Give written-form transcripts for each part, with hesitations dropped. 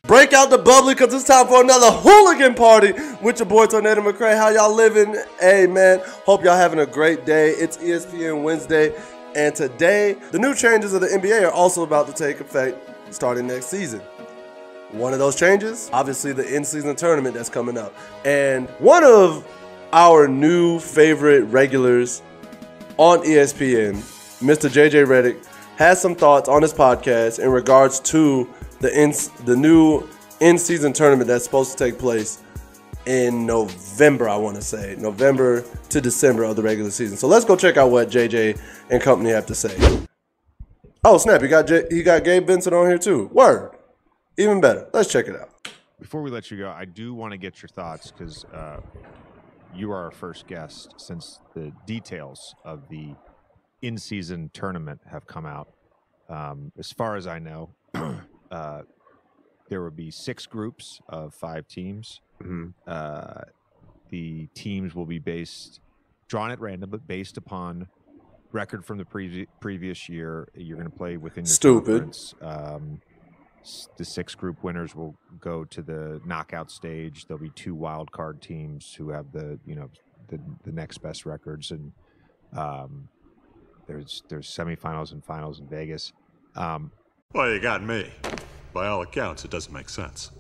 Break out the bubbly because it's time for another hooligan party with your boy TornadoMcRae. How y'all living? Hey, man. Hope y'all having a great day. It's ESPN Wednesday. And today, the new changes of the NBA are also about to take effect starting next season. One of those changes, obviously the in-season tournament that's coming up. And one of our new favorite regulars on ESPN, Mr. JJ Redick, has some thoughts on his podcast in regards to the new in-season tournament that's supposed to take place in November, I want to say. November to December of the regular season. So let's go check out what JJ and company have to say. Oh, snap. You got Gabe Vincent on here too. Word. Even better. Let's check it out. Before we let you go, I do want to get your thoughts because you are our first guest since the details of the in-season tournament have come out. As far as I know, there will be 6 groups of 5 teams. Mm-hmm. The teams will be drawn at random, but based upon record from the previous year. You're going to play within your conference. The 6 group winners will go to the knockout stage. There'll be 2 wild card teams who have the next best records, and there's semifinals and finals in Vegas. Well, you got me. By all accounts, it doesn't make sense.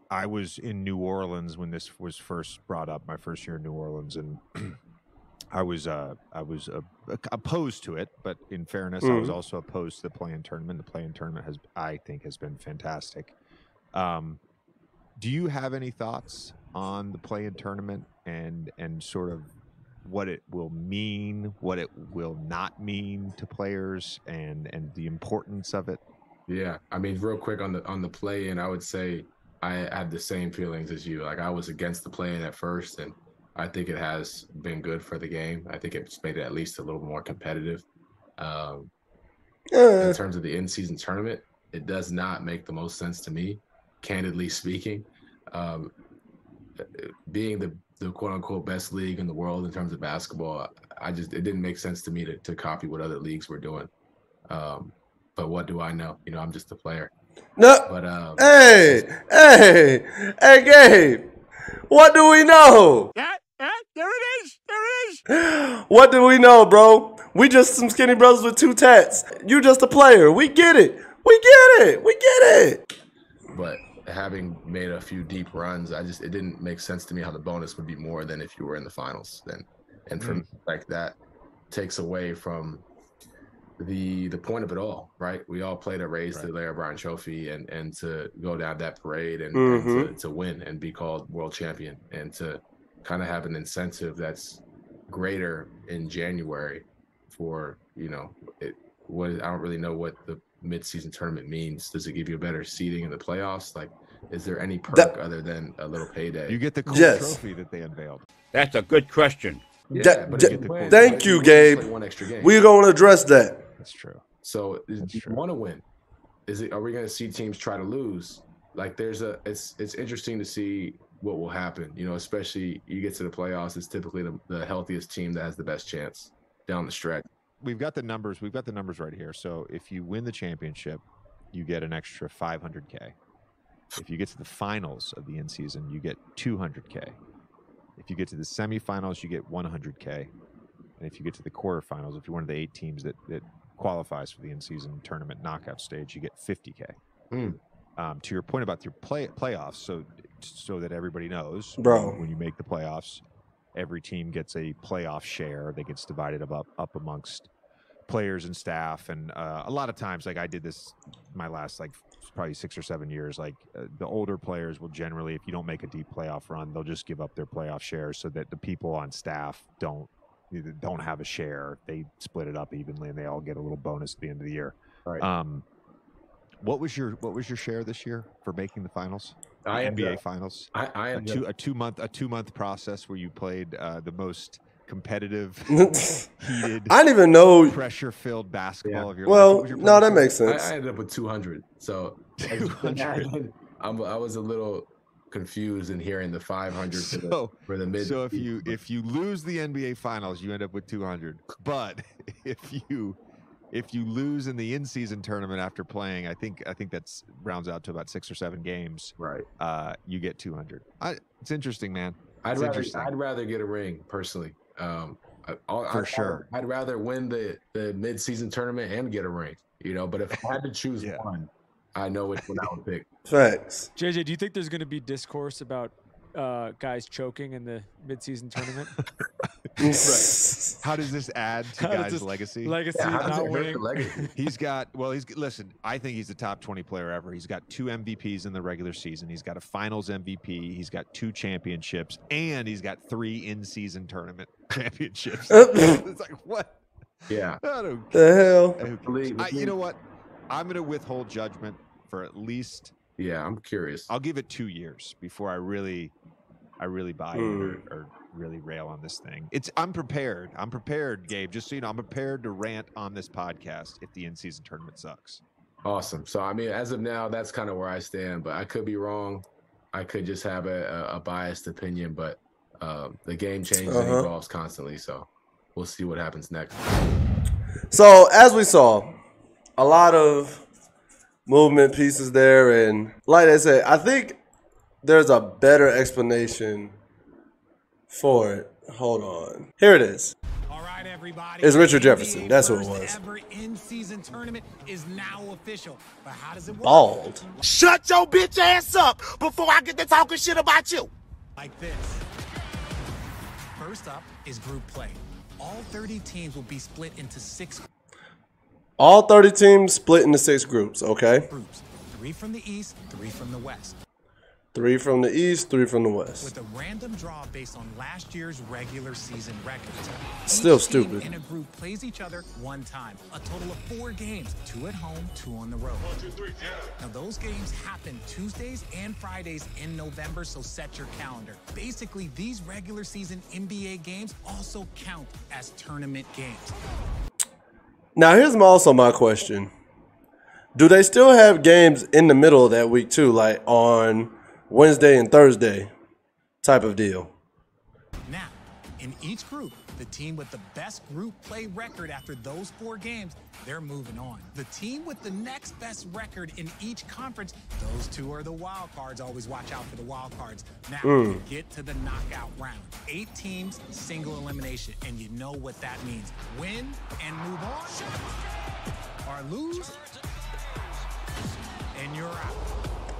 I was in New Orleans when this was first brought up, my first year in New Orleans, and I was opposed to it, but in fairness, I was also opposed to the play-in tournament. The play-in tournament I think has been fantastic. Do you have any thoughts on the play-in tournament and sort of what it will mean, what it will not mean to players, and the importance of it? Yeah, I mean, real quick on the play-in, I would say I had the same feelings as you. Like, I was against the play-in at first, and I think it has been good for the game. I think it's made it at least a little more competitive. In terms of the in-season tournament, it does not make the most sense to me, candidly speaking. Being the quote-unquote best league in the world in terms of basketball, it didn't make sense to me to copy what other leagues were doing. But what do I know? I'm just a player. No. But hey, Gabe. What do we know? Yeah, there it is. What do we know, bro? We just some skinny brothers with 2 tats. You just a player. We get it. But having made a few deep runs, it didn't make sense to me how the bonus would be more than if you were in the finals. And for me, like, that takes away from the point of it all, right? We all play to raise the Larry O'Brien Trophy and to go down that parade and to win and be called world champion, and to kind of have an incentive that's greater in January for, I don't really know what the mid-season tournament means. Does it give you a better seeding in the playoffs? Like, is there any perk other than a little payday? You get the cool trophy that they unveiled. That's a good question. Yeah, thank you, Gabe. One extra game. We're going to address that. That's true. So do you want to win? Are we going to see teams try to lose? Like, it's interesting to see what will happen, especially you get to the playoffs. It's typically the healthiest team that has the best chance down the stretch. We've got the numbers right here. So if you win the championship, you get an extra $500K. If you get to the finals of the in-season, you get $200K. If you get to the semifinals, you get $100K. And if you get to the quarterfinals, if you're one of the 8 teams that qualifies for the in-season tournament knockout stage, you get $50K. To your point about your playoffs, so that everybody knows, bro, when you make the playoffs, every team gets a playoff share that gets divided up amongst players and staff. And a lot of times, like, I did this my last probably 6 or 7 years, the older players will generally, if you don't make a deep playoff run, they'll just give up their playoff shares so that the people on staff don't have a share. They split it up evenly, and they all get a little bonus at the end of the year. Right. What was your share this year for making the finals? NBA finals. I a 2-month process where you played the most competitive, heated, I didn't even know pressure-filled basketball of your life. Well, no, that makes sense. I ended up with 200. So 200. I was a little confused in hearing the 500 for the mid. So if you lose the NBA finals, you end up with 200. But if you if you lose in the in-season tournament after playing, I think that's rounds out to about 6 or 7 games. Right. You get 200. It's interesting, man. I'd rather get a ring personally. For sure. I'd rather win the mid-season tournament and get a ring. You know, but if I had to choose one, I know which one I would pick. Thanks. JJ, do you think there's going to be discourse about guys choking in the mid-season tournament? Right. How does this add to guys' legacy? Not winning. Listen, I think he's the top 20 player ever. He's got 2 MVPs in the regular season. He's got a finals MVP. He's got 2 championships, and he's got 3 in-season tournament championships. It's like, what? Yeah. The hell? You know what? I'm going to withhold judgment for at least. Yeah, I'm curious. I'll give it 2 years before I really buy in or really rail on this thing. I'm prepared. I'm prepared, Gabe. Just so you know, I'm prepared to rant on this podcast if the in-season tournament sucks. Awesome. So, I mean, as of now, that's kind of where I stand, but I could be wrong. I could just have a biased opinion, but the game changes and evolves constantly. So we'll see what happens next. So, as we saw, a lot of movement pieces there. And like I said, I think there's a better explanation for it. Hold on. Here it is. All right, everybody. It's Richard Jefferson. That's who it was. Ever in-season tournament is now official. But how does it work? Bald. Shut your bitch ass up before I get to talking shit about you. Like this. First up is group play. All 30 teams will be split into 6 All 30 teams split into 6 groups, okay? groups. 3 from the East, 3 from the West. 3 from the East, 3 from the West. With a random draw based on last year's regular season records. Still Each team stupid. in a group plays each other 1 time. A total of 4 games, 2 at home, 2 on the road. 1, 2, 3, yeah. Now those games happen Tuesdays and Fridays in November, so set your calendar. Basically, these regular season NBA games also count as tournament games. Now, here's also my question. Do they still have games in the middle of that week, too, like on Wednesday and Thursday type of deal? Now, in each group, the team with the best group play record after those 4 games, they're moving on. The team with the next best record in each conference, those 2 are the wild cards. Always watch out for the wild cards. Now, we get to the knockout round. 8 teams, single elimination, and you know what that means. Win and move on, or lose, and you're out.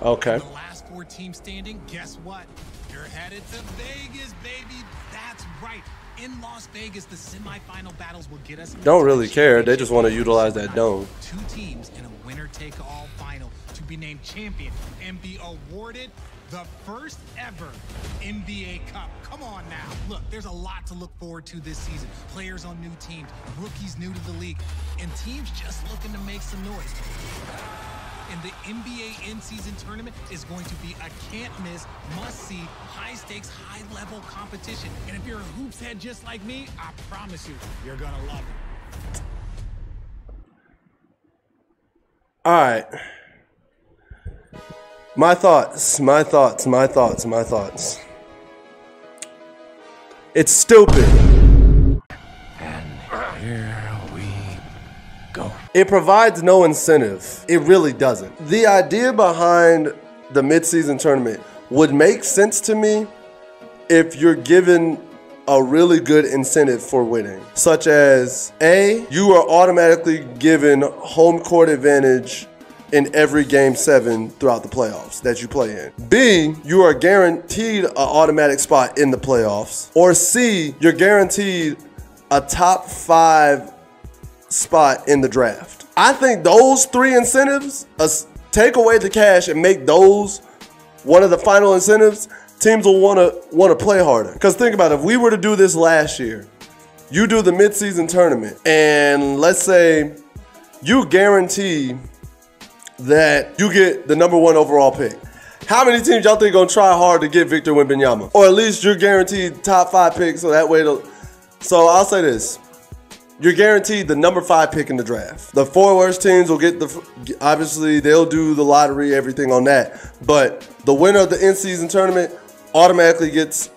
Okay. The last 4 teams standing, guess what? You're headed to Vegas, baby. That's right. In Las Vegas, the semifinal battles will get us. Don't really care. They just want to utilize that dome. 2 teams in a winner-take-all final to be named champion and be awarded the first ever NBA Cup. Come on now. Look, there's a lot to look forward to this season. Players on new teams, rookies new to the league, and teams just looking to make some noise. And the NBA in-season tournament is going to be a can't-miss, must-see, high-stakes, high-level competition. And if you're a hoops head just like me, I promise you, you're going to love it. All right. My thoughts. It's stupid. And here we go. It provides no incentive. It really doesn't. The idea behind the midseason tournament would make sense to me if you're given a really good incentive for winning, such as A, you are automatically given home court advantage in every game 7 throughout the playoffs that you play in. B, you are guaranteed an automatic spot in the playoffs. Or C, you're guaranteed a top 5 spot in the draft. I think those 3 incentives, take away the cash and make those one of the final incentives, teams will want to play harder. Because think about it, if we were to do this last year, you do the midseason tournament, and let's say you guarantee that you get the #1 overall pick. How many teams y'all think gonna try hard to get Victor Wembanyama? Or at least you're guaranteed top 5 picks, so that way so I'll say this. You're guaranteed the #5 pick in the draft. The 4 worst teams will get obviously they'll do the lottery, everything on that. But the winner of the in-season tournament automatically gets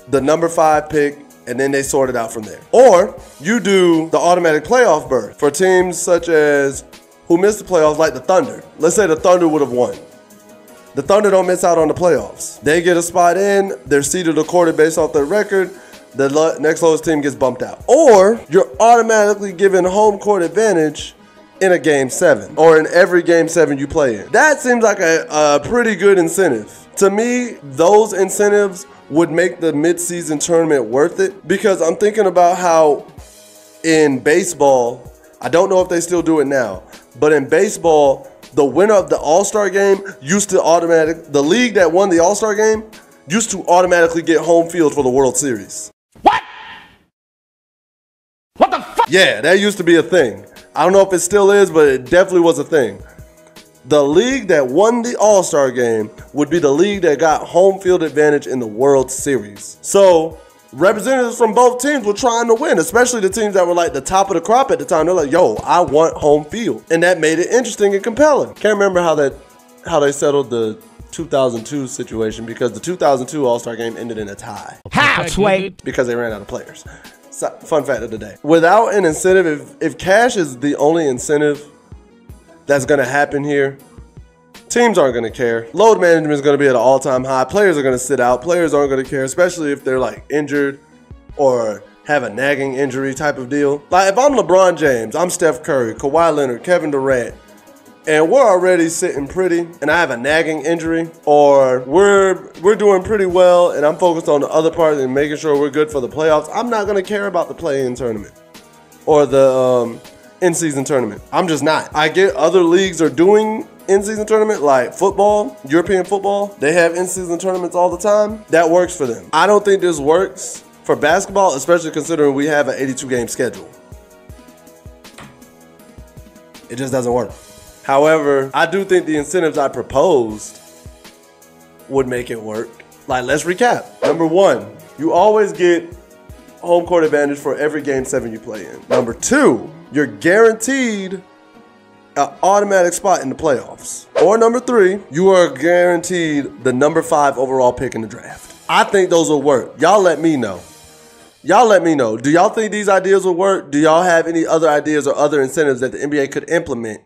the #5 pick and then they sort it out from there. Or you do the automatic playoff berth for teams such as who missed the playoffs, like the Thunder. Let's say the Thunder would have won. The Thunder don't miss out on the playoffs. They get a spot in, they're seeded according based off their record. The next lowest team gets bumped out. Or you're automatically given home court advantage in a game 7 or in every game 7 you play in. That seems like a pretty good incentive. To me, those incentives would make the midseason tournament worth it, because I'm thinking about how in baseball, I don't know if they still do it now, but in baseball, the winner of the All-Star game used to the league that won the All-Star game used to automatically get home field for the World Series. What? What the fuck? Yeah, that used to be a thing. I don't know if it still is, but it definitely was a thing. The league that won the All-Star game would be the league that got home field advantage in the World Series. So representatives from both teams were trying to win, especially the teams that were like the top of the crop at the time. They're like, yo, I want home field. And that made it interesting and compelling. Can't remember how they settled the 2002 situation, because the 2002 All-Star game ended in a tie. How, Sway? Because they ran out of players. So, fun fact of the day. Without an incentive, if cash is the only incentive that's going to happen here, teams aren't going to care. Load management is going to be at an all-time high. Players are going to sit out. Players aren't going to care, especially if they're like injured or have a nagging injury type of deal. Like if I'm LeBron James, I'm Steph Curry, Kawhi Leonard, Kevin Durant, and we're already sitting pretty and I have a nagging injury, or we're doing pretty well and I'm focused on the other part and making sure we're good for the playoffs, I'm not going to care about the play-in tournament or the in-season tournament. I'm just not. I get other leagues are doing in-season tournament, like football, European football. They have in-season tournaments all the time. That works for them. I don't think this works for basketball, especially considering we have an 82-game schedule. It just doesn't work. However, I do think the incentives I proposed would make it work. Like, let's recap. Number 1, you always get home court advantage for every game 7 you play in. Number 2, you're guaranteed an automatic spot in the playoffs. Or number 3, you are guaranteed the number 5 overall pick in the draft. I think those will work. Y'all let me know. Y'all let me know. Do y'all think these ideas will work? Do y'all have any other ideas or other incentives that the NBA could implement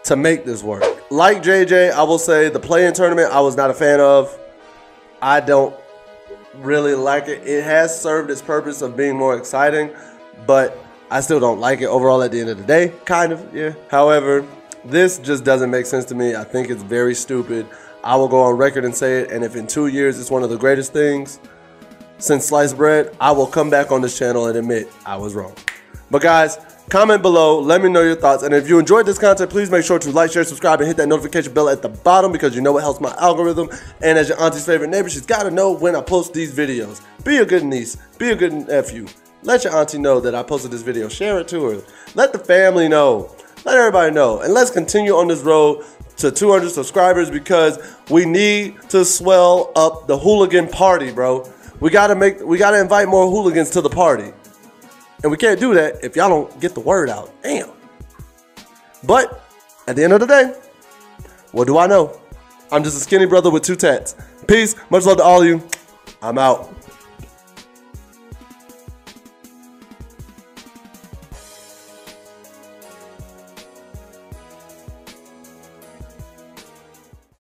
to make this work? Like JJ, I will say the play-in tournament I was not a fan of. I don't really like it. It has served its purpose of being more exciting, but I still don't like it overall at the end of the day. Kind of, yeah. However, this just doesn't make sense to me. I think it's very stupid. I will go on record and say it, and if in 2 years it's one of the greatest things since sliced bread, I will come back on this channel and admit I was wrong. But guys, comment below, let me know your thoughts, and if you enjoyed this content, please make sure to like, share, subscribe, and hit that notification bell at the bottom, because you know it helps my algorithm, and as your auntie's favorite neighbor, she's got to know when I post these videos. Be a good niece, be a good nephew. Let your auntie know that I posted this video, share it to her, let the family know, let everybody know, and let's continue on this road to 200 subscribers, because we need to swell up the hooligan party, bro. We gotta invite more hooligans to the party. And we can't do that if y'all don't get the word out. Damn. But at the end of the day, what do I know? I'm just a skinny brother with 2 tats. Peace. Much love to all of you. I'm out.